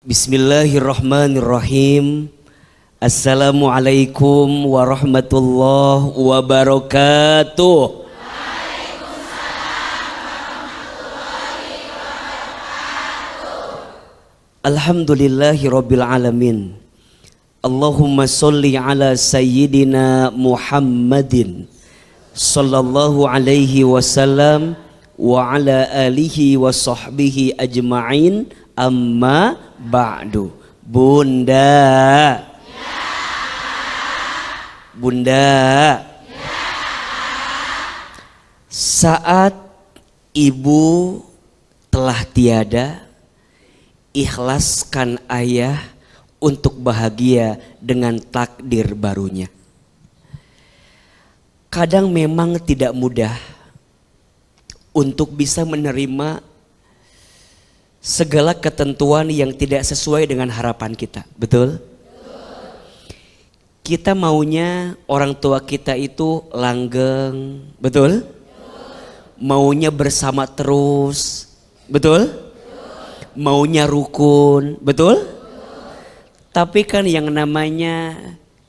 Bismillahirrahmanirrahim. Assalamualaikum warahmatullahi wabarakatuh. Alhamdulillahi rabbil alamin. Allahumma sholli ala sayyidina Muhammadin sallallahu alaihi wasallam wa ala alihi wa sahbihi ajma'in. Amma ba'du. Bunda, Bunda, saat ibu telah tiada, ikhlaskan ayah untuk bahagia dengan takdir barunya. Kadang memang tidak mudah untuk bisa menerima segala ketentuan yang tidak sesuai dengan harapan kita, betul? Kita maunya orang tua kita itu langgeng, betul? Maunya bersama terus, betul? Maunya rukun, betul? Tapi kan yang namanya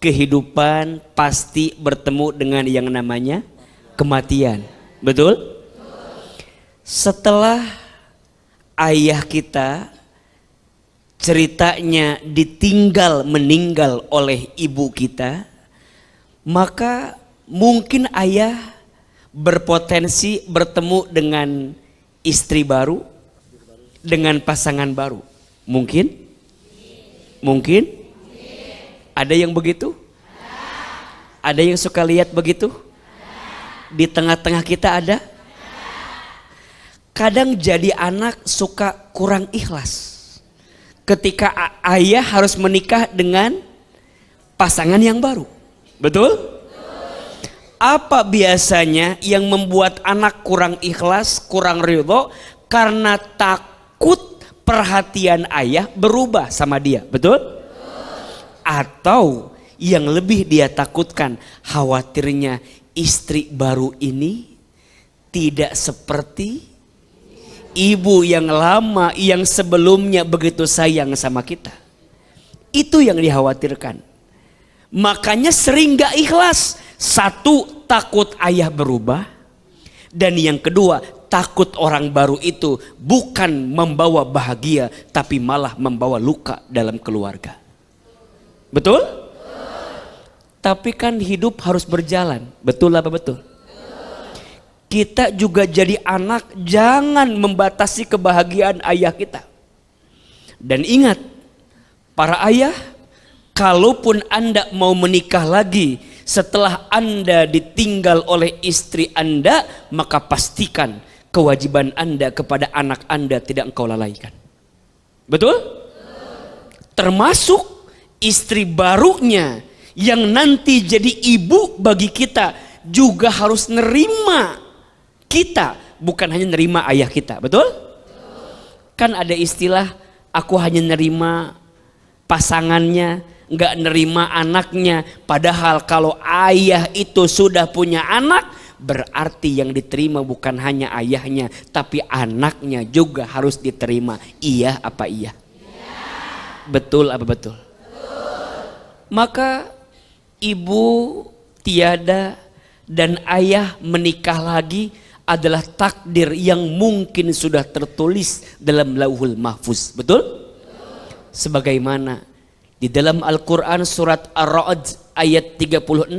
kehidupan pasti bertemu dengan yang namanya kematian, betul? Setelah ayah kita ceritanya ditinggal meninggal oleh ibu kita, maka mungkin ayah berpotensi bertemu dengan istri baru, dengan pasangan baru. Mungkin? Mungkin? Ada yang begitu? Ada yang suka lihat begitu? Di tengah-tengah kita ada? Kadang jadi anak suka kurang ikhlas ketika ayah harus menikah dengan pasangan yang baru. Betul? Apa biasanya yang membuat anak kurang ikhlas, kurang ridho? Karena takut perhatian ayah berubah sama dia. Betul? Atau yang lebih dia takutkan, khawatirnya istri baru ini tidak seperti ibu yang lama yang sebelumnya begitu sayang sama kita. Itu yang dikhawatirkan. Makanya sering gak ikhlas. Satu, takut ayah berubah. Dan yang kedua, takut orang baru itu bukan membawa bahagia, tapi malah membawa luka dalam keluarga. Betul? Tapi kan hidup harus berjalan. Betul apa betul? Kita juga jadi anak, jangan membatasi kebahagiaan ayah kita. Dan ingat, para ayah, kalaupun Anda mau menikah lagi setelah Anda ditinggal oleh istri Anda, maka pastikan kewajiban Anda kepada anak Anda tidak engkau lalaikan. Betul? Termasuk istri barunya yang nanti jadi ibu bagi kita juga harus nerima kita, bukan hanya nerima ayah kita, betul? Kan ada istilah, aku hanya nerima pasangannya, nggak nerima anaknya. Padahal kalau ayah itu sudah punya anak, berarti yang diterima bukan hanya ayahnya, tapi anaknya juga harus diterima. Iya apa iya? Betul apa betul? Maka ibu tiada dan ayah menikah lagi adalah takdir yang mungkin sudah tertulis dalam Lauhul Mahfuz. Betul? Sebagaimana di dalam Al-Quran surat Ar-Ra'd ayat 36,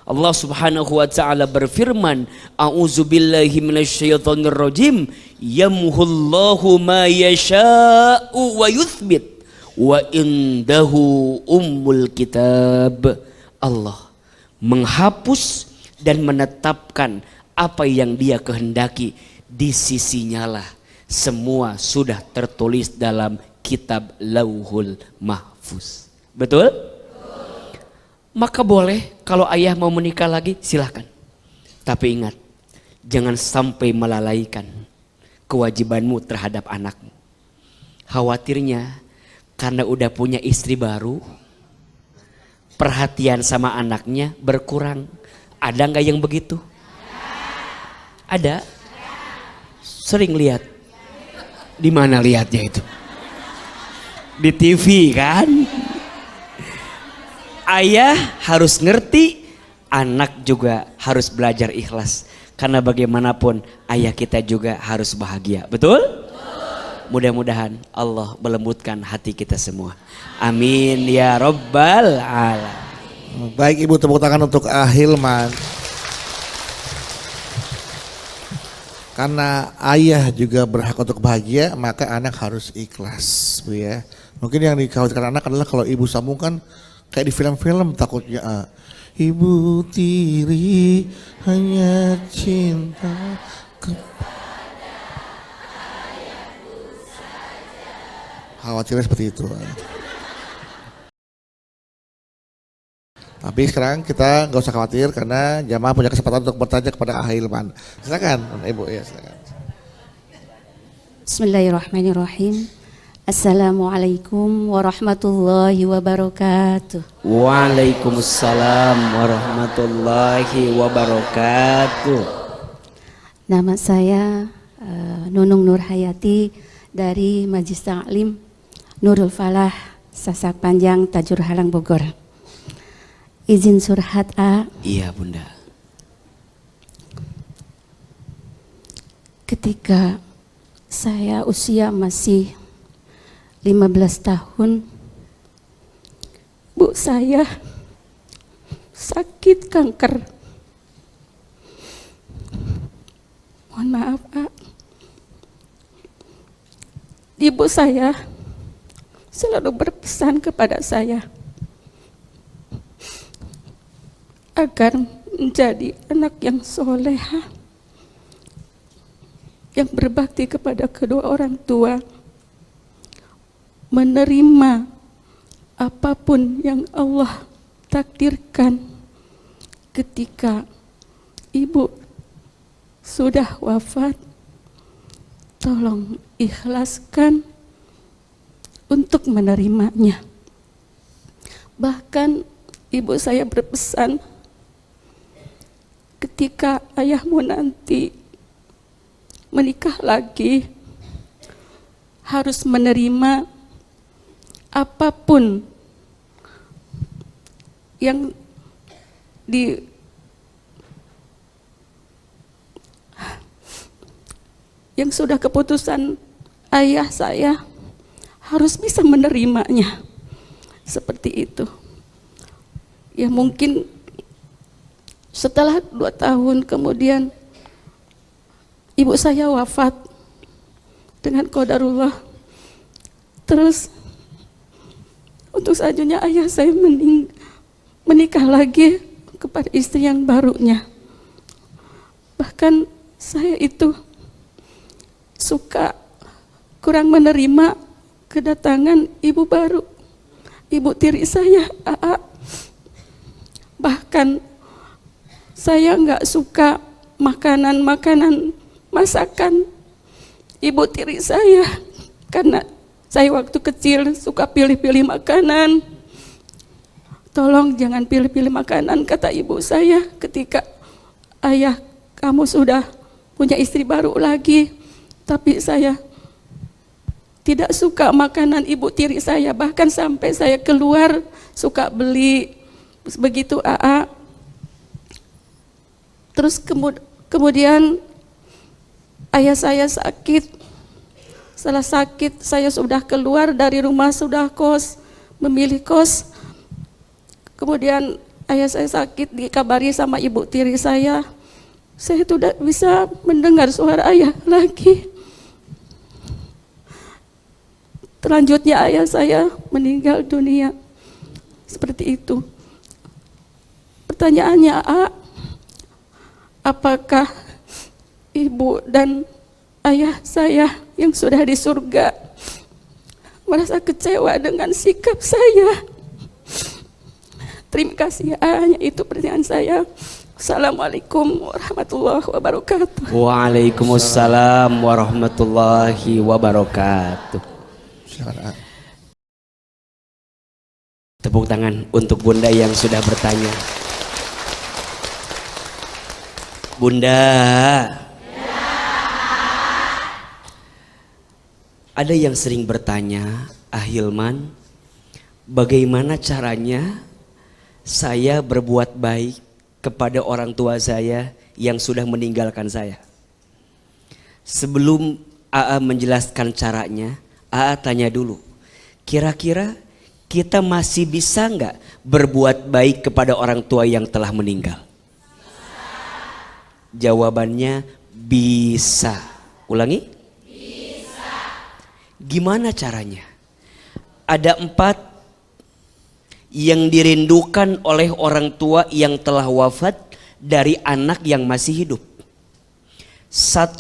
Allah subhanahu wa ta'ala berfirman, a'udzubillahi minasyaitonir rajim, yamhullahu ma yasha'u wa yuthbit wa indahu ummul kitab. Allah menghapus dan menetapkan apa yang dia kehendaki, di sisinya lah semua sudah tertulis dalam kitab Lauhul Mahfuz. Betul? Maka boleh kalau ayah mau menikah lagi, silahkan. Tapi ingat, jangan sampai melalaikan kewajibanmu terhadap anakmu. Khawatirnya karena udah punya istri baru, perhatian sama anaknya berkurang. Ada nggak yang begitu? Ada? Sering lihat? Di mana lihatnya itu? di TV kan. Ayah harus ngerti, anak juga harus belajar ikhlas. Karena bagaimanapun ayah kita juga harus bahagia. Betul? Mudah-mudahan Allah melembutkan hati kita semua. Amin ya Rabbal alamin. Baik Ibu, tepuk tangan untuk Hilman. Karena ayah juga berhak untuk bahagia, maka anak harus ikhlas, Bu ya. Mungkin yang dikhawatirkan anak adalah kalau ibu sambungkan kayak di film-film takutnya ibu tiri hanya cinta kepada ayahku saja. Khawatirnya seperti itu. Tapi sekarang kita nggak usah khawatir karena jamaah punya kesempatan untuk bertanya kepada Hilman. Silakan Ibu ya, silakan. Bismillahirrahmanirrahim. Assalamualaikum warahmatullahi wabarakatuh. Waalaikumsalam warahmatullahi wabarakatuh. Nama saya Nunung Nur Hayati dari Majelis Ta'lim Nurul Falah, Sasak Panjang, Tajur Halang, Bogor. Izin surhat A. Iya Bunda. Ketika saya usia masih 15 tahun, bu saya sakit kanker. Mohon maaf, Pak. Ibu saya selalu berpesan kepada saya agar menjadi anak yang soleha, yang berbakti kepada kedua orang tua, menerima apapun yang Allah takdirkan. Ketika ibu sudah wafat, tolong ikhlaskan untuk menerimanya. Bahkan ibu saya berpesan, ketika ayahmu nanti menikah lagi, harus menerima apapun yang sudah keputusan ayah saya, harus bisa menerimanya. Seperti itu. Ya mungkin setelah 2 tahun kemudian ibu saya wafat dengan qadarullah. Terus untuk selanjutnya ayah saya menikah lagi kepada istri yang barunya. Bahkan saya itu suka kurang menerima kedatangan ibu baru, ibu tiri saya, AA. Bahkan saya nggak suka makanan masakan ibu tiri saya, karena saya waktu kecil suka pilih-pilih makanan. Tolong jangan pilih-pilih makanan, kata ibu saya ketika ayah kamu sudah punya istri baru lagi. Tapi saya tidak suka makanan ibu tiri saya, bahkan sampai saya keluar suka beli begitu AA. Terus kemudian ayah saya sakit. Setelah sakit saya sudah keluar dari rumah, sudah kos, memilih kos. Kemudian ayah saya sakit, dikabari sama ibu tiri saya tidak bisa mendengar suara ayah lagi. Selanjutnya ayah saya meninggal dunia. Seperti itu. Pertanyaannya, apakah ibu dan ayah saya yang sudah di surga merasa kecewa dengan sikap saya? Terima kasih, hanya itu pertanyaan saya. Assalamualaikum warahmatullahi wabarakatuh. Waalaikumsalam warahmatullahi wabarakatuh. Tepuk tangan untuk Bunda yang sudah bertanya. Bunda, ada yang sering bertanya, Ahilman, bagaimana caranya saya berbuat baik kepada orang tua saya yang sudah meninggalkan saya? Sebelum AA menjelaskan caranya, AA tanya dulu, kira-kira kita masih bisa nggak berbuat baik kepada orang tua yang telah meninggal? Jawabannya bisa. Ulangi. Bisa. Gimana caranya? Ada 4 yang dirindukan oleh orang tua yang telah wafat dari anak yang masih hidup. 1,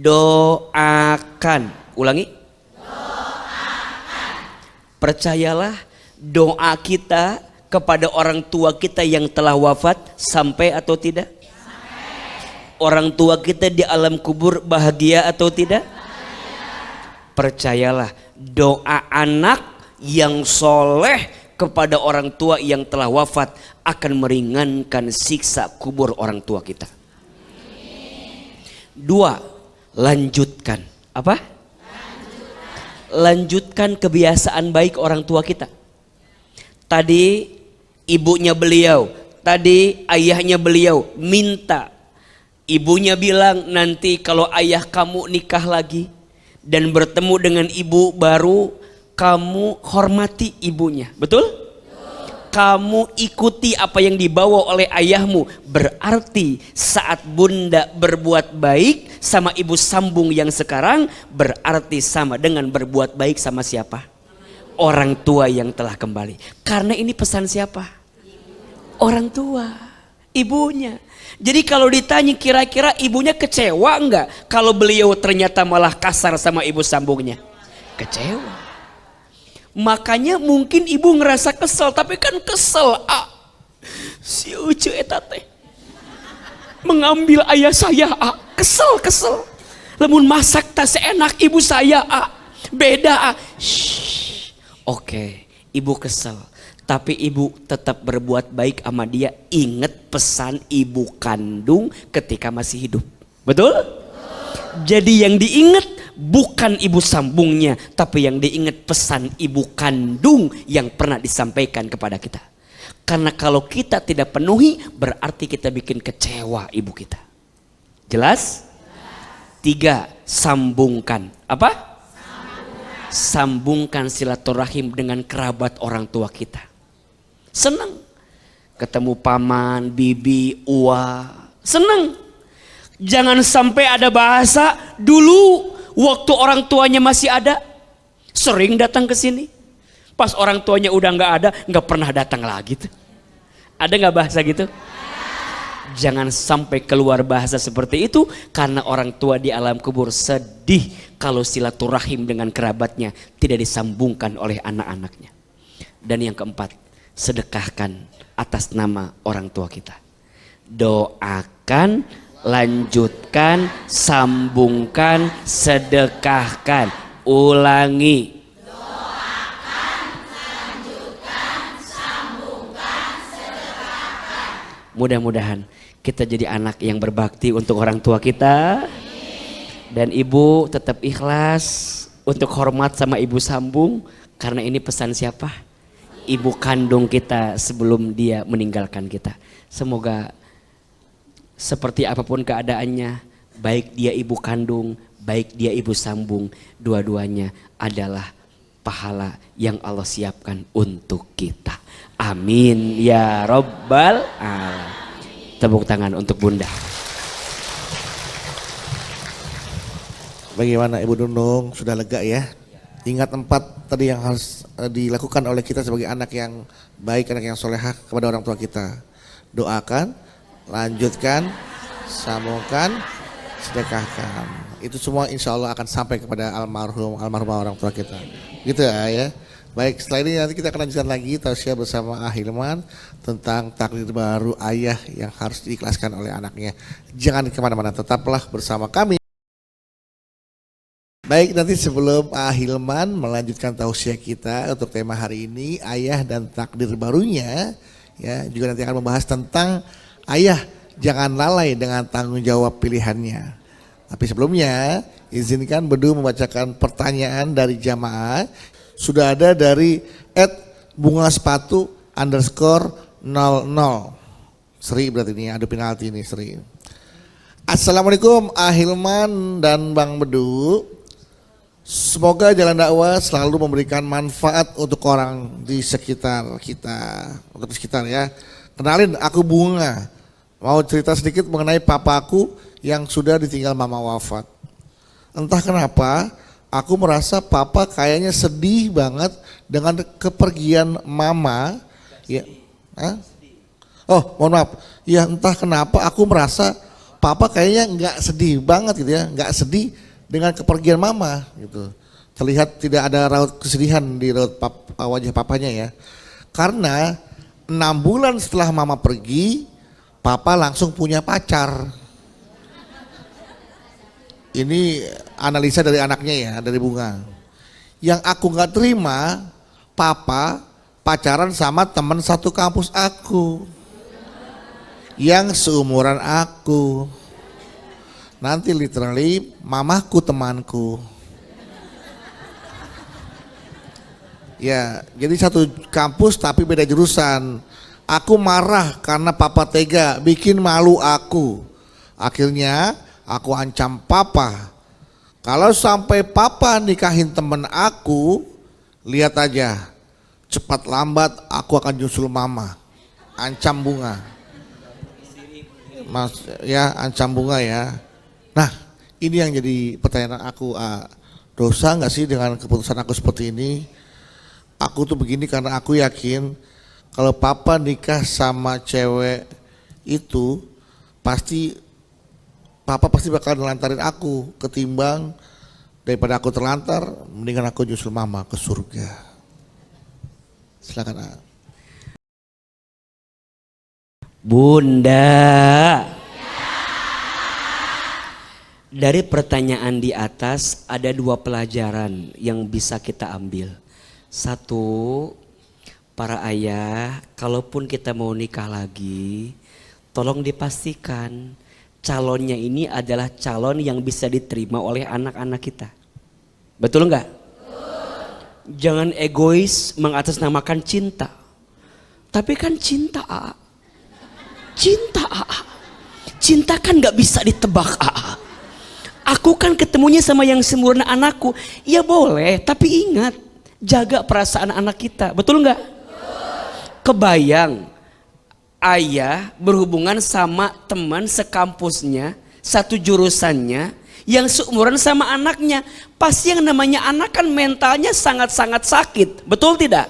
doakan. Ulangi. Doakan. Percayalah, doa kita kepada orang tua kita yang telah wafat sampai atau tidak? Sampai. Orang tua kita di alam kubur bahagia atau tidak? Bahagia. Percayalah, doa anak yang soleh kepada orang tua yang telah wafat akan meringankan siksa kubur orang tua kita. 2, lanjutkan. Apa? Lanjutkan kebiasaan baik orang tua kita. Tadi ibunya beliau, tadi ayahnya beliau minta. Ibunya bilang, nanti kalau ayah kamu nikah lagi dan bertemu dengan ibu baru, kamu hormati ibunya. Betul? Kamu ikuti apa yang dibawa oleh ayahmu. Berarti saat bunda berbuat baik sama ibu sambung yang sekarang, berarti sama dengan berbuat baik sama siapa? Orang tua yang telah kembali. Karena ini pesan siapa? Orang tua, ibunya. Jadi kalau ditanya kira-kira ibunya kecewa enggak kalau beliau ternyata malah kasar sama ibu sambungnya? Kecewa. Makanya mungkin ibu ngerasa kesel, tapi kan kesel si ucu eta teh mengambil ayah saya kesel. Lemun masak tak seenak ibu saya beda Oke, ibu kesel, tapi ibu tetap berbuat baik sama dia. Ingat pesan ibu kandung ketika masih hidup. Betul? Jadi yang diingat bukan ibu sambungnya, tapi yang diingat pesan ibu kandung yang pernah disampaikan kepada kita. Karena kalau kita tidak penuhi, berarti kita bikin kecewa ibu kita. Jelas? 3, sambungkan. Apa? Sambungkan silaturahim dengan kerabat orang tua kita. Senang ketemu paman, bibi, uwa, senang. Jangan sampai ada bahasa dulu waktu orang tuanya masih ada, sering datang ke sini. Pas orang tuanya udah nggak ada, nggak pernah datang lagi tuh. Ada nggak bahasa gitu? Jangan sampai keluar bahasa seperti itu, karena orang tua di alam kubur sedih kalau silaturahim dengan kerabatnya tidak disambungkan oleh anak-anaknya. Dan yang keempat, sedekahkan atas nama orang tua kita. Doakan, lanjutkan, sambungkan, sedekahkan. Ulangi. Doakan, lanjutkan, sambungkan, sedekahkan. Mudah-mudahan kita jadi anak yang berbakti untuk orang tua kita. Dan ibu tetap ikhlas untuk hormat sama ibu sambung, karena ini pesan siapa? Ibu kandung kita sebelum dia meninggalkan kita. Semoga seperti apapun keadaannya, baik dia ibu kandung, baik dia ibu sambung, dua-duanya adalah pahala yang Allah siapkan untuk kita. Amin ya Rabbal Alamin. Tepuk tangan untuk bunda. Bagaimana Ibu Nunung, sudah lega ya? Ingat 4 tadi yang harus dilakukan oleh kita sebagai anak yang baik, anak yang solehah kepada orang tua kita. Doakan, lanjutkan, sambungkan, sedekahkan. Itu semua insya Allah akan sampai kepada almarhumah orang tua kita. Gitu ya. Baik, setelah ini nanti kita akan lanjutkan lagi tausiah bersama Ahilman tentang takdir baru ayah yang harus diikhlaskan oleh anaknya. Jangan kemana-mana, tetaplah bersama kami. Baik, nanti sebelum Ahilman melanjutkan tausiah kita untuk tema hari ini, ayah dan takdir barunya, ya juga nanti akan membahas tentang ayah jangan lalai dengan tanggung jawab pilihannya. Tapi sebelumnya izinkan Bedu membacakan pertanyaan dari jamaah. Sudah ada dari @bunga_sepatu_00. Sri berarti ini ada penalti ini Sri. Assalamualaikum Ahilman dan Bang Bedu. Semoga jalan dakwah selalu memberikan manfaat untuk orang di sekitar kita. Untuk di sekitar ya. Kenalin, aku Bunga. Mau cerita sedikit mengenai papaku yang sudah ditinggal mama wafat. Entah kenapa aku merasa papa kayaknya sedih banget dengan kepergian mama. Ya. Hah? Oh mohon maaf. Ya entah kenapa aku merasa papa kayaknya nggak sedih banget gitu ya. Nggak sedih dengan kepergian mama gitu. Terlihat tidak ada raut kesedihan di raut wajah papanya ya. Karena 6 bulan setelah mama pergi, papa langsung punya pacar. Ini analisa dari anaknya ya, dari Bunga. Yang aku nggak terima, papa pacaran sama teman satu kampus aku, yang seumuran aku. Nanti literally mamaku temanku. Ya, jadi satu kampus tapi beda jurusan. Aku marah karena papa tega bikin malu aku. Akhirnya aku ancam papa. Kalau sampai papa nikahin temen aku, lihat aja, cepat lambat aku akan nyusul mama. Ancam Bunga. Mas ya, ancam Bunga ya. Nah, ini yang jadi pertanyaan aku, dosa nggak sih dengan keputusan aku seperti ini? Aku tuh begini karena aku yakin kalau papa nikah sama cewek itu papa pasti bakal nelantarin aku, ketimbang daripada aku terlantar, mendingan aku nyusul mama ke surga. Silakan. Bunda. Dari pertanyaan di atas ada 2 pelajaran yang bisa kita ambil. 1, para ayah, kalaupun kita mau nikah lagi, tolong dipastikan calonnya ini adalah calon yang bisa diterima oleh anak-anak kita. Betul enggak? Jangan egois mengatasnamakan cinta. Tapi kan cinta, cinta kan gak bisa ditebak. Aku kan ketemunya sama yang sempurna anakku. Ya boleh, tapi ingat, jaga perasaan anak kita. Betul enggak? Kebayang ayah berhubungan sama teman sekampusnya, satu jurusannya, yang seumuran sama anaknya. Pasti yang namanya anak kan mentalnya sangat-sangat sakit. Betul tidak?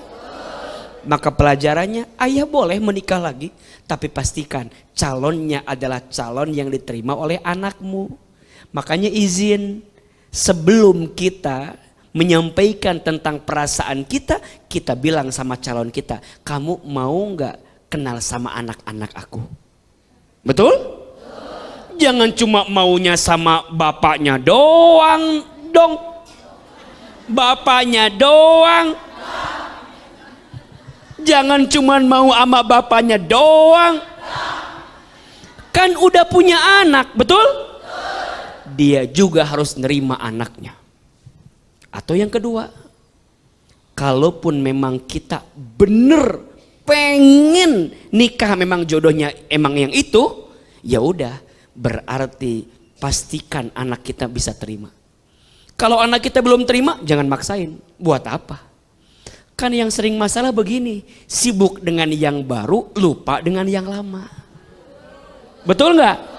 Maka pelajarannya, ayah boleh menikah lagi, tapi pastikan calonnya adalah calon yang diterima oleh anakmu. Makanya izin, sebelum kita menyampaikan tentang perasaan kita, kita bilang sama calon kita, kamu mau nggak kenal sama anak-anak aku? Betul? Jangan cuma maunya sama bapaknya doang dong. Bapaknya doang. Jangan cuma mau sama bapaknya doang. Kan udah punya anak, betul? Dia juga harus nerima anaknya. Atau yang kedua, kalaupun memang kita bener pengen nikah, memang jodohnya emang yang itu, ya udah, berarti pastikan anak kita bisa terima. Kalau anak kita belum terima, jangan maksain. Buat apa? Kan yang sering masalah begini, sibuk dengan yang baru, lupa dengan yang lama. Betul nggak?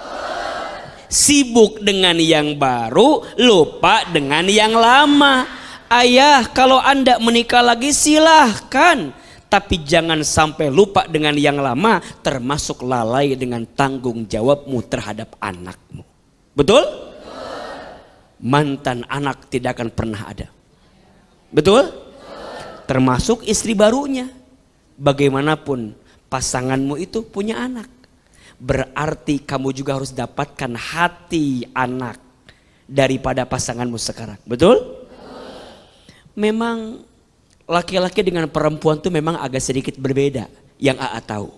Sibuk dengan yang baru, lupa dengan yang lama. Ayah, kalau Anda menikah lagi silahkan, tapi jangan sampai lupa dengan yang lama, termasuk lalai dengan tanggung jawabmu terhadap anakmu. Betul? Mantan anak tidak akan pernah ada. Betul? Termasuk istri barunya. Bagaimanapun pasanganmu itu punya anak, berarti kamu juga harus dapatkan hati anak daripada pasanganmu sekarang. Betul? Memang laki-laki dengan perempuan itu memang agak sedikit berbeda, yang AA tahu.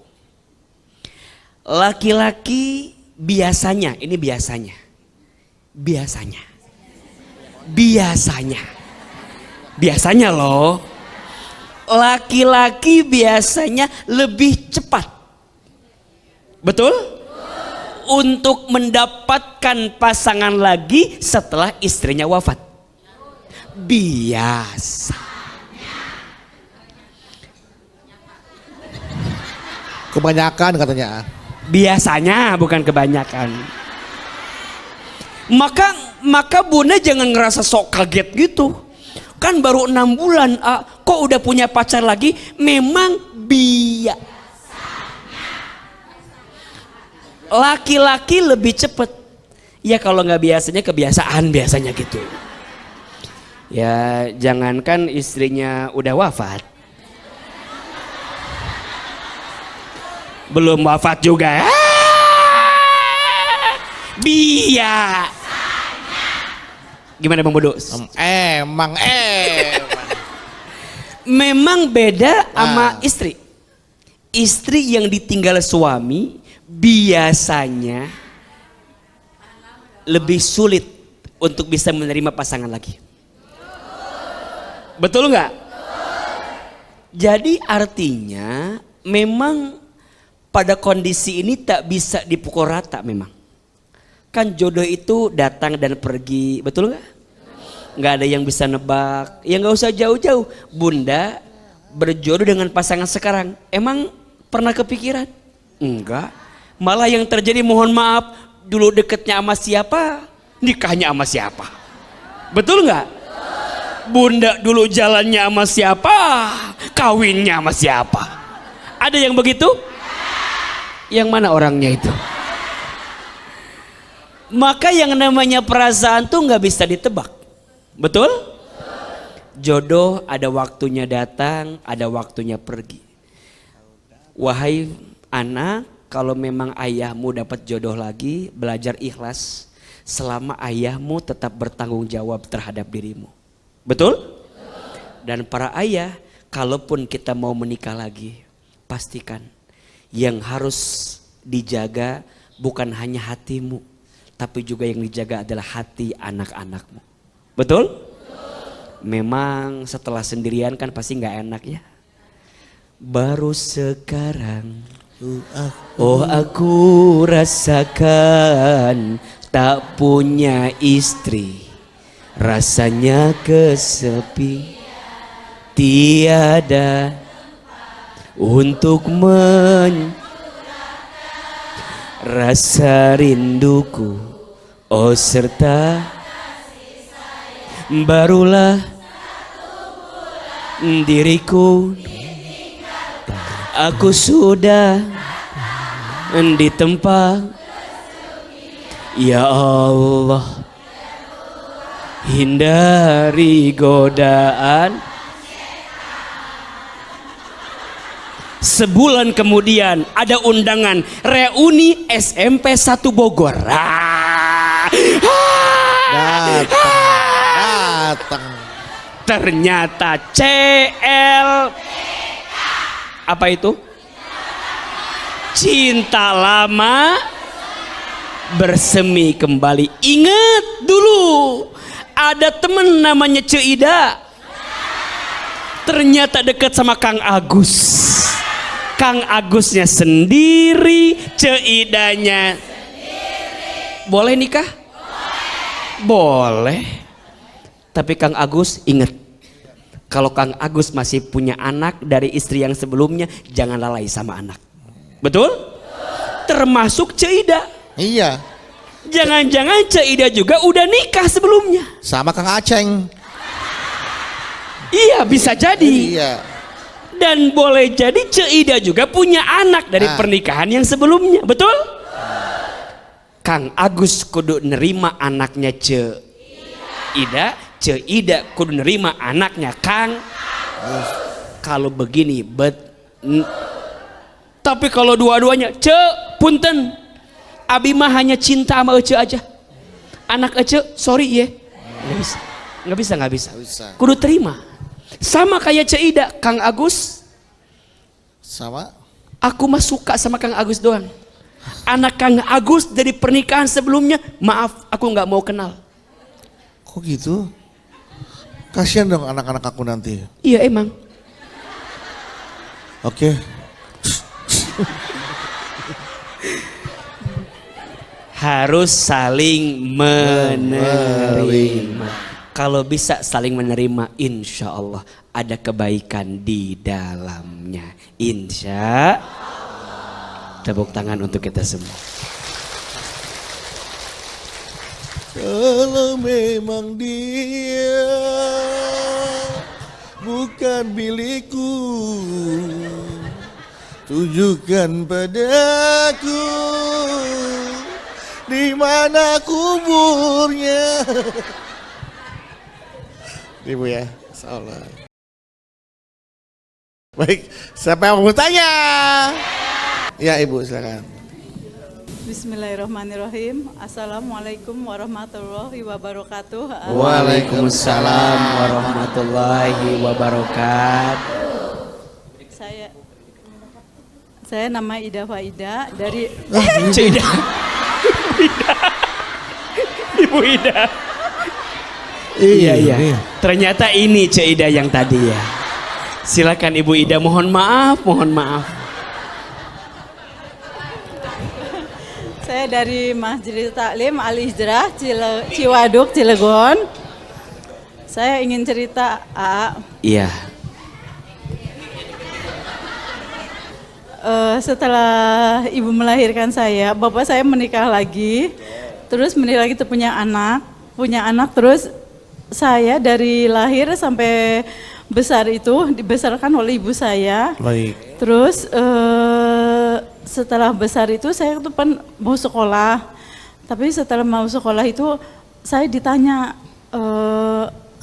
Laki-laki biasanya, ini biasanya, Biasanya. Biasanya loh. Laki-laki biasanya lebih cepat. Betul? Untuk mendapatkan pasangan lagi setelah istrinya wafat. Biasa. Kebanyakan katanya. Biasanya, bukan kebanyakan. Maka bunda jangan ngerasa sok kaget gitu. Kan baru 6 bulan, kok udah punya pacar lagi? Memang biasa. Laki-laki lebih cepet. Ya kalau nggak biasanya kebiasaan biasanya gitu. Ya jangankan istrinya udah wafat. Belum wafat juga. Biasanya. Gimana Bang Bodo? Memang beda sama istri. Istri yang ditinggal suami biasanya lebih sulit untuk bisa menerima pasangan lagi. Betul nggak? Jadi artinya memang pada kondisi ini tak bisa dipukul rata memang. Kan jodoh itu datang dan pergi, betul nggak? Nggak ada yang bisa nebak. Ya nggak usah jauh-jauh. Bunda berjodoh dengan pasangan sekarang, emang pernah kepikiran? Enggak. Malah yang terjadi mohon maaf, dulu deketnya sama siapa, nikahnya sama siapa. Betul nggak? Bunda dulu jalannya sama siapa, kawinnya sama siapa. Ada yang begitu? Yang mana orangnya itu? Maka yang namanya perasaan tuh nggak bisa ditebak. Betul? Jodoh ada waktunya datang, ada waktunya pergi. Wahai anak, kalau memang ayahmu dapat jodoh lagi, belajar ikhlas selama ayahmu tetap bertanggung jawab terhadap dirimu. Betul? Dan para ayah, kalaupun kita mau menikah lagi, pastikan yang harus dijaga bukan hanya hatimu, tapi juga yang dijaga adalah hati anak-anakmu. Betul? Memang setelah sendirian kan pasti nggak enak ya. Baru sekarang, oh aku rasakan tak punya istri, rasanya kesepi, tiada untuk rasa rinduku, oh serta barulah diriku, aku sudah di tempat, ya Allah, hindari godaan. Sebulan kemudian ada undangan reuni SMP 1 Bogor. Datang. Ternyata CL apa itu? Cinta lama bersemi kembali. Ingat dulu ada temen namanya Ceida. Ternyata dekat sama Kang Agus. Kang Agusnya sendiri, Ceidanya sendiri. Boleh nikah? Boleh. Tapi Kang Agus ingat, kalau Kang Agus masih punya anak dari istri yang sebelumnya, jangan lalai sama anak. Betul? Termasuk Ceida. Iya. Jangan-jangan Ceida juga udah nikah sebelumnya. Sama Kang Aceng. Iya, bisa jadi. Iya. Dan boleh jadi Ceida juga punya anak dari pernikahan yang sebelumnya. Betul? Kang Agus kudu nerima anaknya Ceida, Ceida kudu nerima anaknya Kang. Kalau begini tapi kalau dua-duanya, punten, abi mah hanya cinta sama Ece aja. Anak Ece, sorry ya. Nggak bisa. Kudu terima. Sama kayak Ceida, Kang Agus. Sama? Aku mah suka sama Kang Agus doang. Anak Kang Agus dari pernikahan sebelumnya, maaf aku nggak mau kenal. Kok gitu? Kasihan dong anak-anak aku nanti. Iya emang. Oke. Harus saling menerima. Kalau bisa saling menerima, insya Allah ada kebaikan di dalamnya. Insya Allah. Tepuk tangan untuk kita semua. Kalau memang dia bukan milikku, tunjukkan padaku di mana kuburnya. Ibu ya, insyaallah. Baik, siapa yang mau bertanya? Ya Ibu, silakan. Bismillahirrahmanirrahim. Assalamualaikum warahmatullahi wabarakatuh. Waalaikumsalam warahmatullahi wabarakatuh. Saya nama Ida Faida dari Cik Ida. Ibu Ida. Iya iya. Ternyata ini Cik Ida yang tadi ya. Silakan Ibu Ida, mohon maaf, mohon maaf. Saya dari Majelis Taklim Al Hijrah Ciwaduk Cilegon. Saya ingin cerita, Iya. Setelah ibu melahirkan saya, bapak saya menikah lagi, terus menikah lagi punya anak, terus saya dari lahir sampai besar itu dibesarkan oleh ibu saya. Baik. Terus setelah besar itu saya tuh mau sekolah, tapi setelah mau sekolah itu saya ditanya,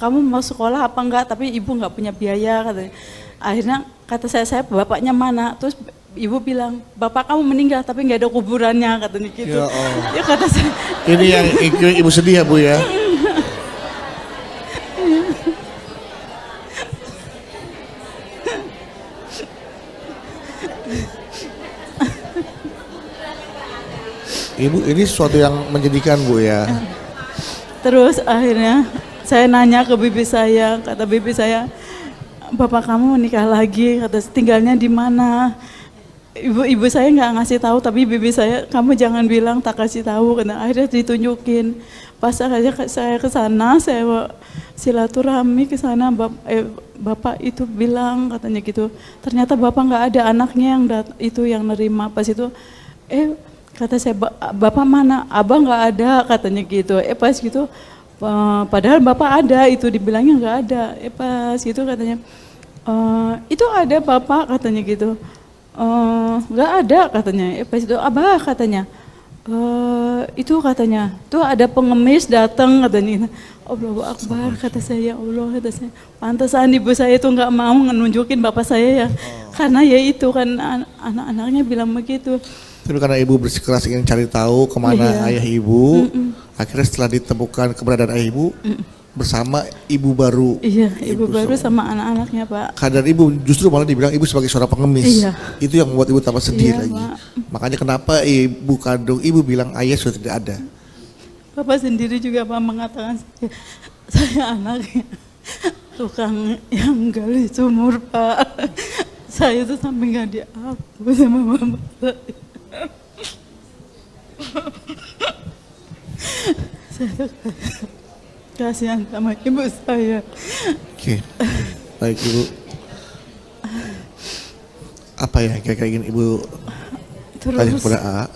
kamu mau sekolah apa enggak? Tapi ibu nggak punya biaya katanya. Akhirnya kata saya bapaknya mana? Terus ibu bilang, bapak kamu meninggal tapi nggak ada kuburannya katanya gitu. Ya Allah. Ya kata saya. Ini yang Ibu sedih ya Bu ya. Ibu, ini sesuatu yang menjadikan Bu ya. Terus akhirnya saya nanya ke bibi saya, kata bibi saya, bapak kamu menikah lagi, kata tinggalnya di mana? Ibu saya nggak ngasih tahu, tapi bibi saya, kamu jangan bilang tak kasih tahu. Karena akhirnya ditunjukin. Pas saya ke sana, saya silaturahmi ke sana, bapak itu bilang katanya gitu. Ternyata bapak nggak ada anaknya yang nerima. Pas itu, kata saya, bapak mana? Abang nggak ada katanya gitu. Pas gitu, padahal bapak ada, itu dibilangnya nggak ada. Pas gitu katanya, itu ada bapak katanya gitu. Nggak ada katanya. Pas itu abah katanya, itu katanya, tuh ada pengemis datang katanya. Allahu Akbar kata saya, Allah kata saya. Pantesan ibu saya itu nggak mau nunjukin bapak saya ya, karena ya itu kan anak-anaknya bilang begitu. Tapi karena Ibu bersikeras ingin cari tahu kemana ayah Ibu, akhirnya setelah ditemukan keberadaan ayah Ibu, bersama ibu baru. Iya, ibu baru sama anak-anaknya Pak. Kadar Ibu justru malah dibilang Ibu sebagai seorang pengemis. Iya. Itu yang membuat Ibu tambah sedih Iya, lagi. Pak. Makanya kenapa Ibu kandung Ibu bilang ayah sudah tidak ada. Bapak sendiri juga Pak mengatakan saya anaknya tukang yang gali sumur Pak. Saya tuh sampai nggak diaku sama mama saya. Saya tuh kasihan sama ibu saya. Oke, baik Ibu. Apa ya kira-kira ingin Ibu tanya Terus kepada A?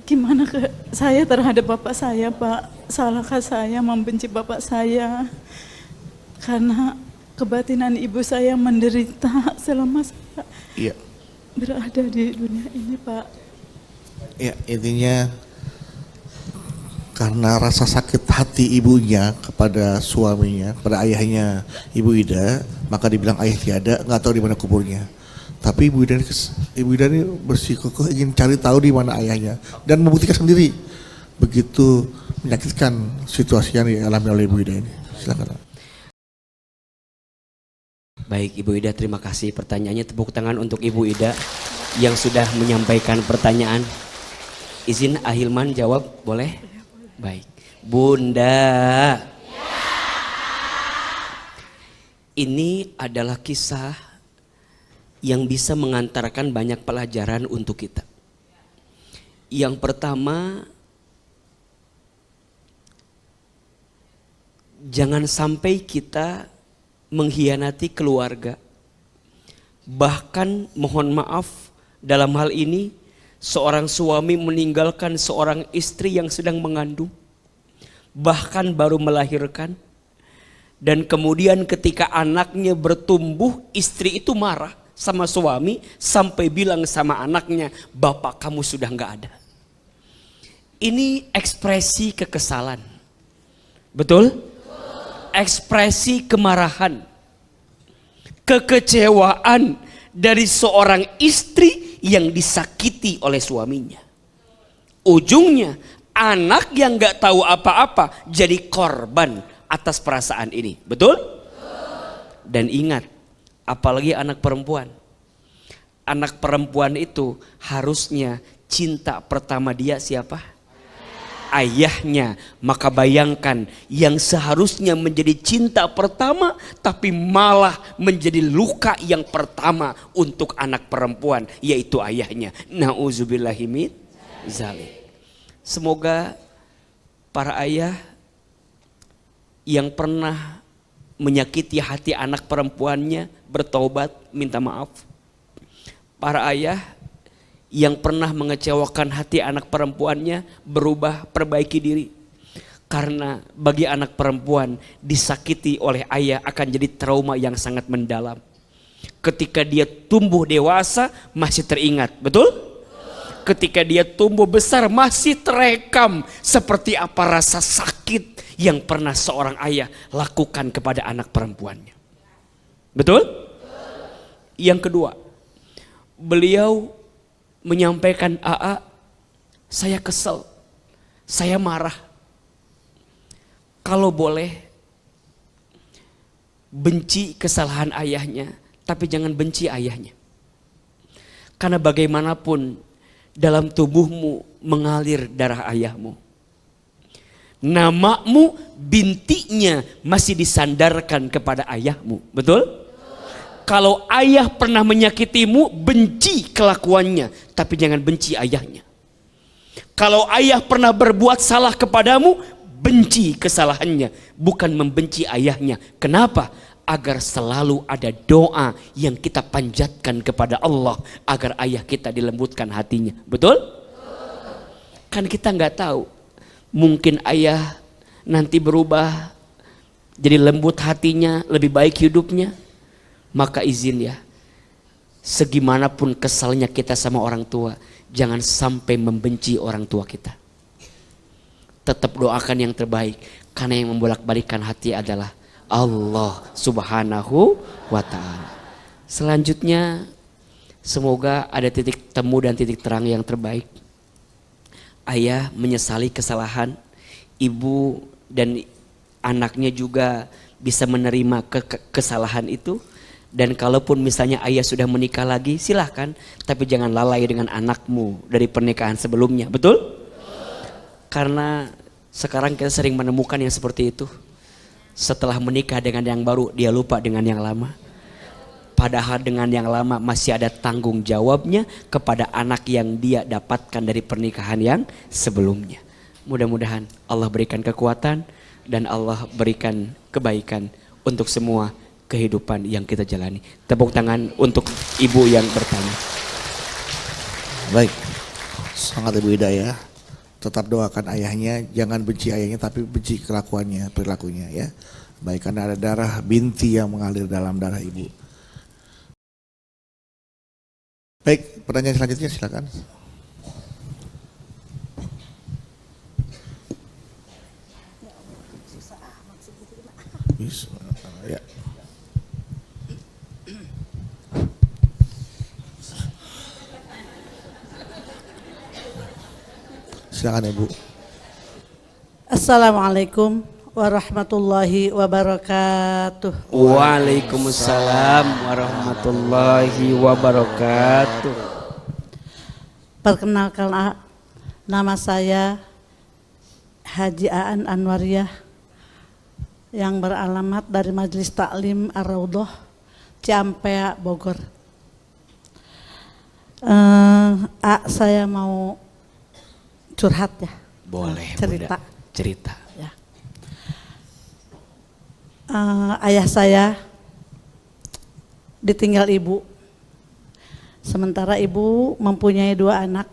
gimana ke saya terhadap bapak saya Pak? Salahkah saya membenci bapak saya? Karena kebatinan ibu saya menderita selama saya Iya. berada di dunia ini Pak. Ya intinya karena rasa sakit hati ibunya kepada suaminya, kepada ayahnya Ibu Ida, maka dibilang ayah tiada, nggak tahu di mana kuburnya. Tapi Ibu Ida ini bersikukuh ingin cari tahu di mana ayahnya dan membuktikan sendiri. Begitu menyakitkan situasi yang dialami oleh Ibu Ida ini. Silakan. Baik Ibu Ida, terima kasih pertanyaannya. Tepuk tangan untuk Ibu Ida. yang sudah menyampaikan pertanyaan. Izin Ahilman jawab, boleh? Baik. Bunda, ini adalah kisah yang bisa mengantarkan banyak pelajaran untuk kita. Yang pertama, jangan sampai kita mengkhianati keluarga. Bahkan mohon maaf, dalam hal ini seorang suami meninggalkan seorang istri yang sedang mengandung, bahkan baru melahirkan, dan kemudian ketika anaknya bertumbuh, istri itu marah sama suami sampai bilang sama anaknya, bapak kamu sudah nggak ada. Ini ekspresi kekesalan, betul? Ekspresi kemarahan, kekecewaan dari seorang istri yang disakiti oleh suaminya. Ujungnya anak yang gak tahu apa-apa jadi korban atas perasaan ini, betul? Dan ingat, apalagi anak perempuan. Anak perempuan itu harusnya cinta pertama dia siapa? Ayahnya. Maka bayangkan, yang seharusnya menjadi cinta pertama tapi malah menjadi luka yang pertama untuk anak perempuan, yaitu ayahnya. Nauzubillahi min zalik. Semoga para ayah yang pernah menyakiti hati anak perempuannya bertobat, minta maaf. Para ayah yang pernah mengecewakan hati anak perempuannya berubah, perbaiki diri. Karena bagi anak perempuan disakiti oleh ayah akan jadi trauma yang sangat mendalam. Ketika dia tumbuh dewasa masih teringat, betul? Ketika dia tumbuh besar masih terekam seperti apa rasa sakit yang pernah seorang ayah lakukan kepada anak perempuannya. Betul? Yang kedua, beliau menyampaikan, AA, saya kesel, saya marah. Kalau boleh, benci kesalahan ayahnya, tapi jangan benci ayahnya. Karena bagaimanapun dalam tubuhmu mengalir darah ayahmu. Namamu, bintinya masih disandarkan kepada ayahmu, betul? Kalau ayah pernah menyakitimu, benci kelakuannya, tapi jangan benci ayahnya. Kalau ayah pernah berbuat salah kepadamu, benci kesalahannya, bukan membenci ayahnya. Kenapa? Agar selalu ada doa yang kita panjatkan kepada Allah agar ayah kita dilembutkan hatinya. Betul? Kan kita nggak tahu. Mungkin ayah nanti berubah jadi lembut hatinya, lebih baik hidupnya. Maka izin ya, segimanapun kesalnya kita sama orang tua, jangan sampai membenci orang tua kita. Tetap doakan yang terbaik, karena yang membolak-balikan hati adalah Allah Subhanahu wa ta'ala. Selanjutnya, semoga ada titik temu dan titik terang yang terbaik. Ayah menyesali kesalahan, ibu dan anaknya juga bisa menerima kesalahan itu. Dan kalaupun misalnya ayah sudah menikah lagi, silahkan, tapi jangan lalai dengan anakmu dari pernikahan sebelumnya, betul? Karena sekarang kita sering menemukan yang seperti itu. Setelah menikah dengan yang baru, dia lupa dengan yang lama. Padahal dengan yang lama masih ada tanggung jawabnya kepada anak yang dia dapatkan dari pernikahan yang sebelumnya. Mudah-mudahan Allah berikan kekuatan dan Allah berikan kebaikan untuk semua kehidupan yang kita jalani. Tepuk tangan untuk ibu yang bertanya. Baik, sangat Ibu Hidayah. Tetap doakan ayahnya, jangan benci ayahnya tapi benci kelakuannya, perilakunya ya. Baik, karena ada darah binti yang mengalir dalam darah ibu. Baik, pertanyaan selanjutnya silakan. Ya. Silakan Ibu. Assalamualaikum warahmatullahi wabarakatuh. Waalaikumsalam warahmatullahi wabarakatuh. Perkenalkan, nama saya Haji Aan Anwariah yang beralamat dari Majelis Taklim Ar-Raudhah, Ciampea, Bogor. Saya mau curhat ya. Boleh, cerita. Bunda. Cerita. Ya. Ayah saya ditinggal ibu. Sementara ibu mempunyai 2 anak.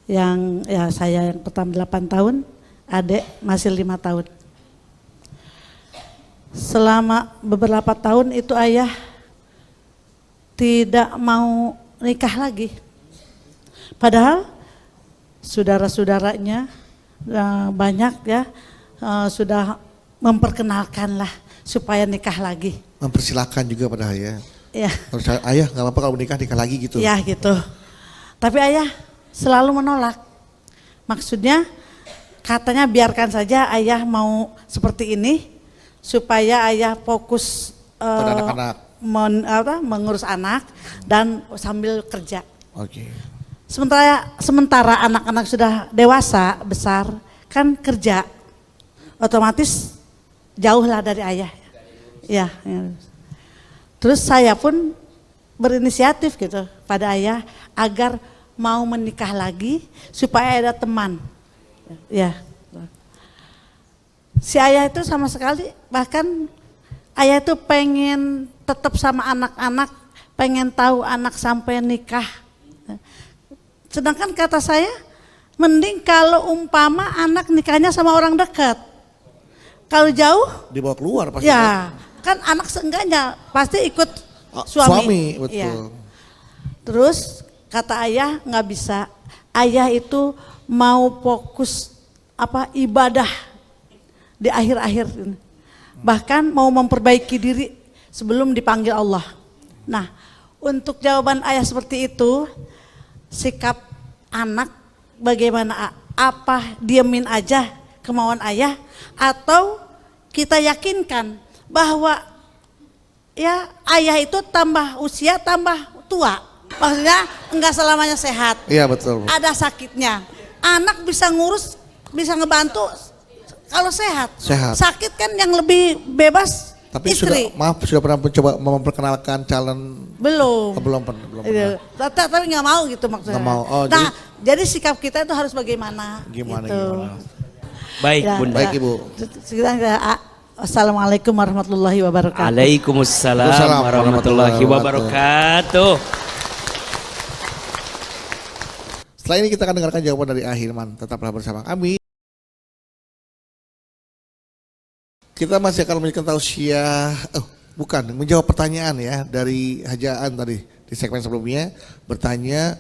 Yang ya saya yang pertama 8 tahun, adik masih 5 tahun. Selama beberapa tahun itu ayah tidak mau nikah lagi. Padahal saudara-saudaranya banyak ya, sudah memperkenalkan lah supaya nikah lagi. Mempersilahkan juga padahal ya. Ya. Harus ayah nggak apa-apa kalau nikah lagi gitu. Ya gitu. Tapi ayah selalu menolak. Maksudnya katanya biarkan saja ayah mau seperti ini supaya ayah fokus Pada anak-anak. mengurus anak dan sambil kerja. Oke. Sementara anak-anak sudah dewasa, besar, kan kerja. Otomatis jauhlah dari ayah. Ya. Terus saya pun berinisiatif gitu pada ayah agar mau menikah lagi supaya ada teman. Ya. Si ayah itu sama sekali, bahkan ayah itu pengen tetap sama anak-anak, pengen tahu anak sampai nikah. Sedangkan kata saya, mending kalau umpama anak nikahnya sama orang dekat. Kalau jauh, Dibawa keluar pasti. ya kan anak seenggaknya pasti ikut suami. Betul. Ya. Terus kata ayah nggak bisa, ayah itu mau fokus ibadah di akhir-akhir ini. Bahkan mau memperbaiki diri sebelum dipanggil Allah. Nah, untuk jawaban ayah seperti itu, sikap anak bagaimana? Apa diemin aja kemauan ayah atau kita yakinkan bahwa ya ayah itu tambah usia tambah tua, maksudnya enggak selamanya sehat. Iya betul. Ada sakitnya. Anak bisa ngurus, bisa ngebantu kalau sehat. Sehat. Sakit kan yang lebih bebas. Tapi istri. sudah pernah mencoba memperkenalkan calon? Belum. Oh, belum pernah. Tapi nggak mau gitu maksudnya. Nggak mau. Oh, nah, jadi sikap kita itu harus bagaimana? Gimana? Baik, Ya, Bunda. Baik Ibu. Assalamualaikum warahmatullahi wabarakatuh. Waalaikumsalam Waalaikumsalam warahmatullahi wabarakatuh. Setelah ini kita akan dengarkan jawaban dari Ahilman. Tetaplah bersama kami. Kita masih akan melanjutkan tausiah, menjawab pertanyaan ya dari Hajaan tadi di segmen sebelumnya, bertanya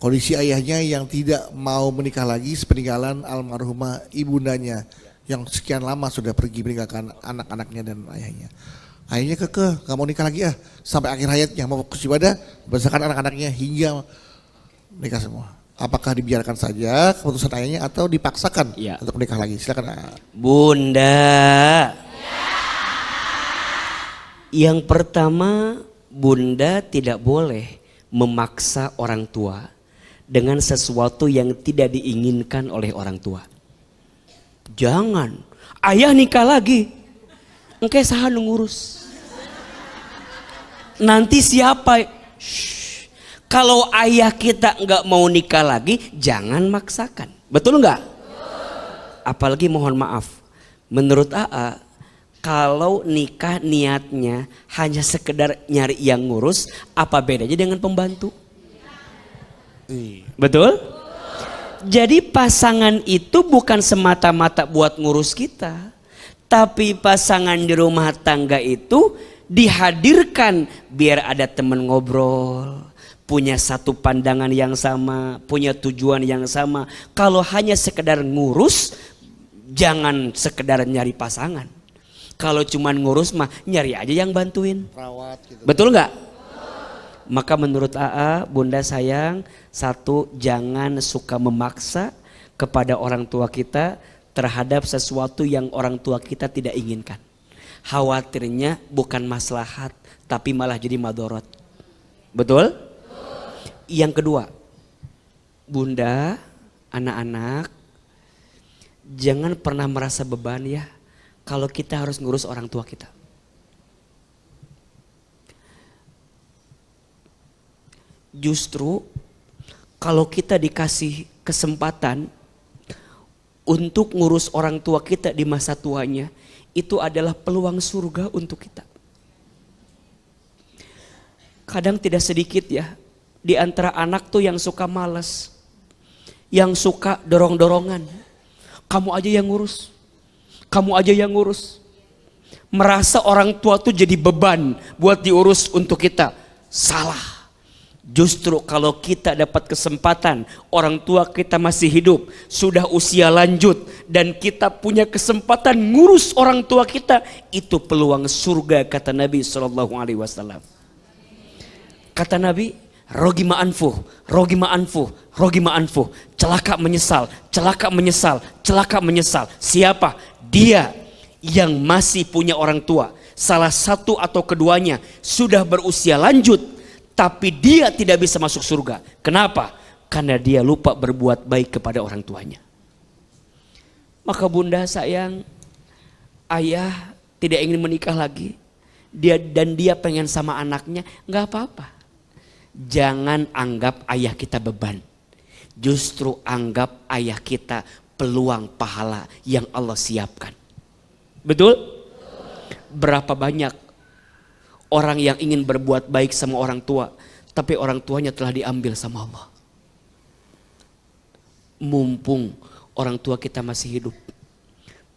kondisi ayahnya yang tidak mau menikah lagi sepeninggalan almarhumah ibundanya yang sekian lama sudah pergi meninggalkan anak-anaknya dan ayahnya. Ayahnya kekeh nggak mau nikah lagi sampai akhir hayatnya, mau fokus ibadah, membesarkan anak-anaknya hingga nikah semua. Apakah dibiarkan saja keputusan ayahnya atau dipaksakan Ya. untuk menikah lagi? Silakan. Bunda. Yang pertama, Bunda tidak boleh memaksa orang tua dengan sesuatu yang tidak diinginkan oleh orang tua. Jangan, ayah nikah lagi, engke saha nu ngurus. Nanti siapa? Shh. Kalau ayah kita nggak mau nikah lagi, jangan maksakan. Betul nggak? Apalagi mohon maaf, menurut AA, kalau nikah niatnya hanya sekedar nyari yang ngurus, apa bedanya dengan pembantu? Betul? Jadi pasangan itu bukan semata-mata buat ngurus kita, tapi pasangan di rumah tangga itu dihadirkan biar ada teman ngobrol, punya satu pandangan yang sama, punya tujuan yang sama. Kalau hanya sekedar ngurus, jangan sekedar nyari pasangan. Kalau cuman ngurus mah nyari aja yang bantuin. Perawat gitu. Betul nggak? Maka menurut AA, Bunda sayang, satu, jangan suka memaksa kepada orang tua kita terhadap sesuatu yang orang tua kita tidak inginkan. Khawatirnya bukan maslahat, tapi malah jadi madorot. Betul? Yang kedua, Bunda, anak-anak, jangan pernah merasa beban ya kalau kita harus ngurus orang tua kita. Justru kalau kita dikasih kesempatan untuk ngurus orang tua kita di masa tuanya, itu adalah peluang surga untuk kita. Kadang tidak sedikit ya di antara anak tuh yang suka malas, yang suka dorong-dorongan. Kamu aja yang ngurus, kamu aja yang ngurus. Merasa orang tua tuh jadi beban buat diurus untuk kita. Salah. Justru kalau kita dapat kesempatan, orang tua kita masih hidup, sudah usia lanjut, dan kita punya kesempatan ngurus orang tua kita, itu peluang surga kata Nabi SAW. Kata Nabi, rogima anfuh, rogima anfuh, rogima anfuh, celaka menyesal, celaka menyesal, celaka menyesal. Siapa? Dia yang masih punya orang tua, salah satu atau keduanya sudah berusia lanjut, tapi dia tidak bisa masuk surga. Kenapa? Karena dia lupa berbuat baik kepada orang tuanya. Maka bunda sayang, ayah tidak ingin menikah lagi, dia pengen sama anaknya, nggak apa-apa. Jangan anggap ayah kita beban. Justru anggap ayah kita peluang pahala yang Allah siapkan. Betul? Berapa banyak orang yang ingin berbuat baik sama orang tua, tapi orang tuanya telah diambil sama Allah. Mumpung orang tua kita masih hidup,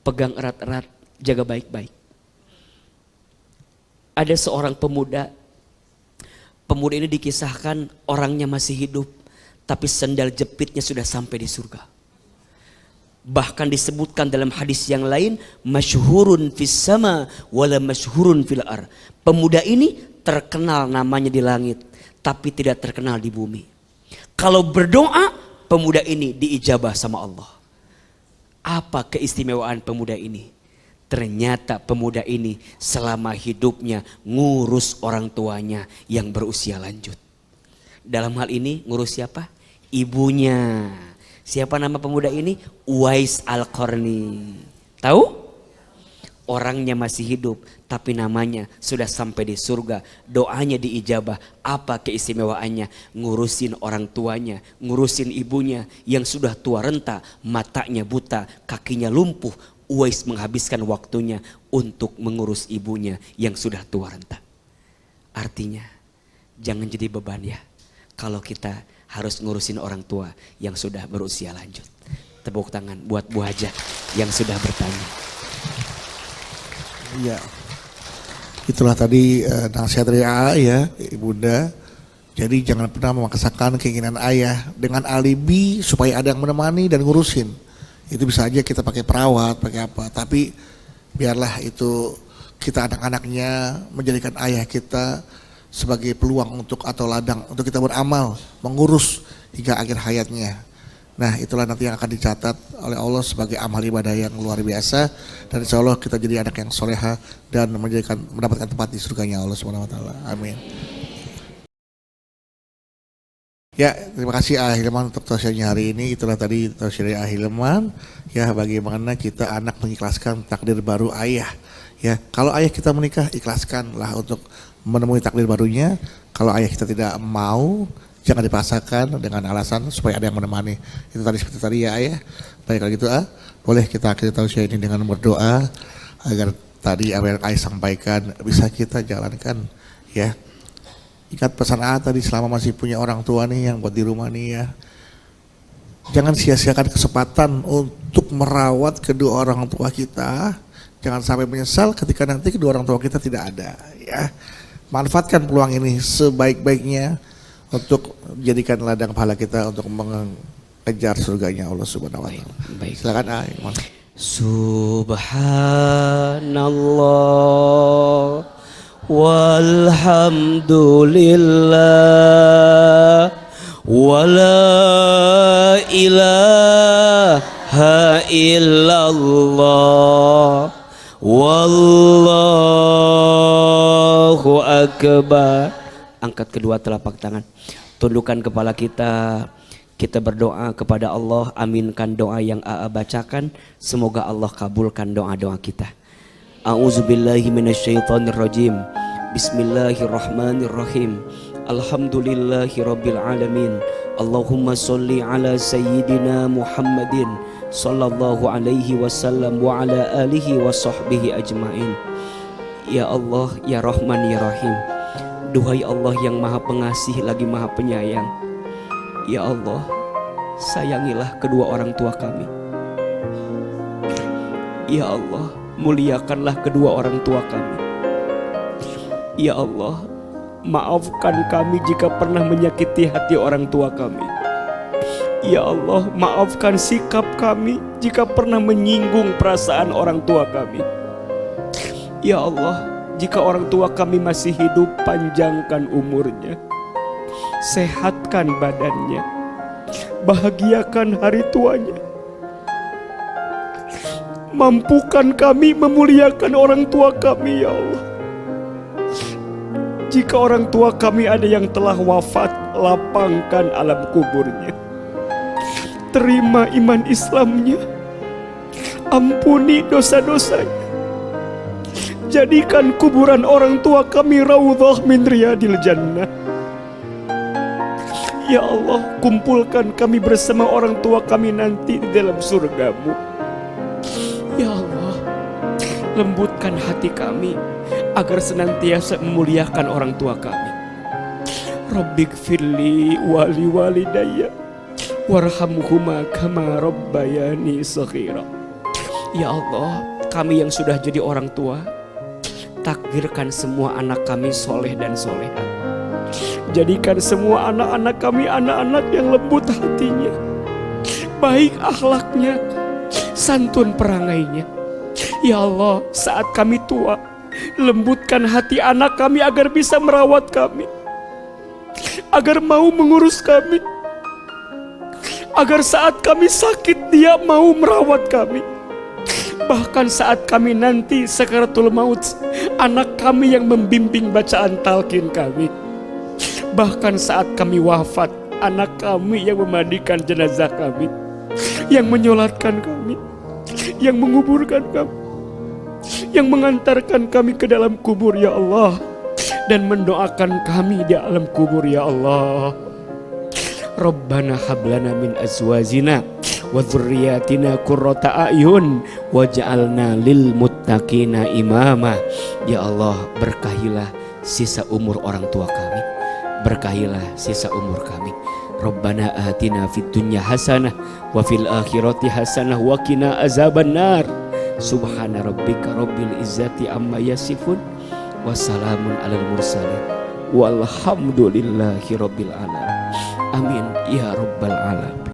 pegang erat-erat, jaga baik-baik. Ada seorang pemuda ini dikisahkan orangnya masih hidup, tapi sendal jepitnya sudah sampai di surga. Bahkan disebutkan dalam hadis yang lain, masyhurun fis sama wala masyhurun fil ar. Pemuda ini terkenal namanya di langit, tapi tidak terkenal di bumi. Kalau berdoa, pemuda ini diijabah sama Allah. Apa keistimewaan pemuda ini? Ternyata pemuda ini selama hidupnya ngurus orang tuanya yang berusia lanjut. Dalam hal ini ngurus siapa? Ibunya. Siapa nama pemuda ini? Uwais Al-Qarni. Tahu? Orangnya masih hidup, tapi namanya sudah sampai di surga. Doanya diijabah. Apa keistimewaannya? Ngurusin orang tuanya, ngurusin ibunya yang sudah tua renta, matanya buta, kakinya lumpuh. Uwais menghabiskan waktunya untuk mengurus ibunya yang sudah tua renta. Artinya, jangan jadi beban ya kalau kita harus ngurusin orang tua yang sudah berusia lanjut. Tepuk tangan buat Bu Haja yang sudah bertanya. Iya, itulah tadi nasihat dari AA ya, Ibunda. Jadi jangan pernah memaksakan keinginan ayah dengan alibi supaya ada yang menemani dan ngurusin. Itu bisa aja kita pakai perawat, pakai apa. Tapi biarlah itu kita anak-anaknya menjadikan ayah kita sebagai peluang untuk atau ladang untuk kita beramal, mengurus hingga akhir hayatnya. Nah itulah nanti yang akan dicatat oleh Allah sebagai amal ibadah yang luar biasa, dan insya Allah kita jadi anak yang soleha dan mendapatkan tempat di surganya Allah Subhanahu Wa Taala. Amin. Ya, terima kasih Ahilman untuk tausiahnya hari ini. Itulah tadi tausiah dari Ahilman. Ya, bagaimana kita anak mengikhlaskan takdir baru ayah. Ya, kalau ayah kita menikah, ikhlaskanlah untuk menemui takdir barunya. Kalau ayah kita tidak mau, jangan dipaksakan dengan alasan supaya ada yang menemani. Itu tadi seperti tadi ya ayah. Baik kalau gitu boleh kita akhiri tausiah ini dengan berdoa agar tadi apa yang ayah sampaikan bisa kita jalankan ya. Ingat pesan tadi, selama masih punya orang tua nih yang buat di rumah nih ya, jangan sia-siakan kesempatan untuk merawat kedua orang tua kita. Jangan sampai menyesal ketika nanti kedua orang tua kita tidak ada ya. Manfaatkan peluang ini sebaik-baiknya untuk jadikan ladang pahala kita untuk mengejar surganya Allah Subhanahu Wa Taala. Silakan Iman. Subhanallah walhamdulillah wala ilaha illallah wallahu akbar. Angkat kedua telapak tangan, tundukkan kepala kita, Kita berdoa kepada Allah, aminkan doa yang AA bacakan. Semoga Allah kabulkan doa-doa kita. A'udzubillahi minasyaitonirrajim. Bismillahirrahmanirrahim. Alhamdulillahi rabbil alamin. Allahumma sholli ala sayyidina Muhammadin sallallahu alaihi wasallam wa ala alihi wa sahbihi ajmain. Ya Allah, ya Rahman, ya Rahim. Duhai Allah yang maha pengasih lagi maha penyayang. Ya Allah, sayangilah kedua orang tua kami. Ya Allah, muliakanlah kedua orang tua kami. Ya Allah, maafkan kami jika pernah menyakiti hati orang tua kami. Ya Allah, maafkan sikap kami jika pernah menyinggung perasaan orang tua kami. Ya Allah, jika orang tua kami masih hidup, panjangkan umurnya, sehatkan badannya, bahagiakan hari tuanya. Mampukan kami memuliakan orang tua kami, ya Allah. Jika orang tua kami ada yang telah wafat, lapangkan alam kuburnya. Terima iman Islamnya. Ampuni dosa-dosanya. Jadikan kuburan orang tua kami raudhah min riyadil jannah. Ya Allah, kumpulkan kami bersama orang tua kami nanti di dalam surga-Mu. Ya Allah, lembutkan hati kami agar senantiasa memuliakan orang tua kami. Rabbighfirli wali walidayya warhamhuma kama rabbayani shaghira. Ya Allah, kami yang sudah jadi orang tua, takdirkan semua anak kami soleh dan soleha. Jadikan semua anak-anak kami anak-anak yang lembut hatinya, baik akhlaknya, santun perangainya. Ya Allah, saat kami tua, lembutkan hati anak kami agar bisa merawat kami, agar mau mengurus kami, agar saat kami sakit dia mau merawat kami. Bahkan saat kami nanti sakaratul maut, anak kami yang membimbing bacaan talqin kami. Bahkan saat kami wafat, anak kami yang memandikan jenazah kami, yang menyolatkan kami, yang menguburkan kami, yang mengantarkan kami ke dalam kubur, ya Allah, dan mendoakan kami di alam kubur, ya Allah. Rabbana hablana min azwajina wa dzurriyyatina qurrata a'yun waj'alna lil muttaqina imama. Ya Allah, berkahilah sisa umur orang tua kami, berkahilah sisa umur kami. Rabbana atina fid dunya hasanah wa fil akhirati hasanah wa qina azabannar. Subhana rabbika rabbil izzati amma yasifun wa salamun alal mursalin walhamdulillahi rabbil alamin. Amin ya rabbal alamin.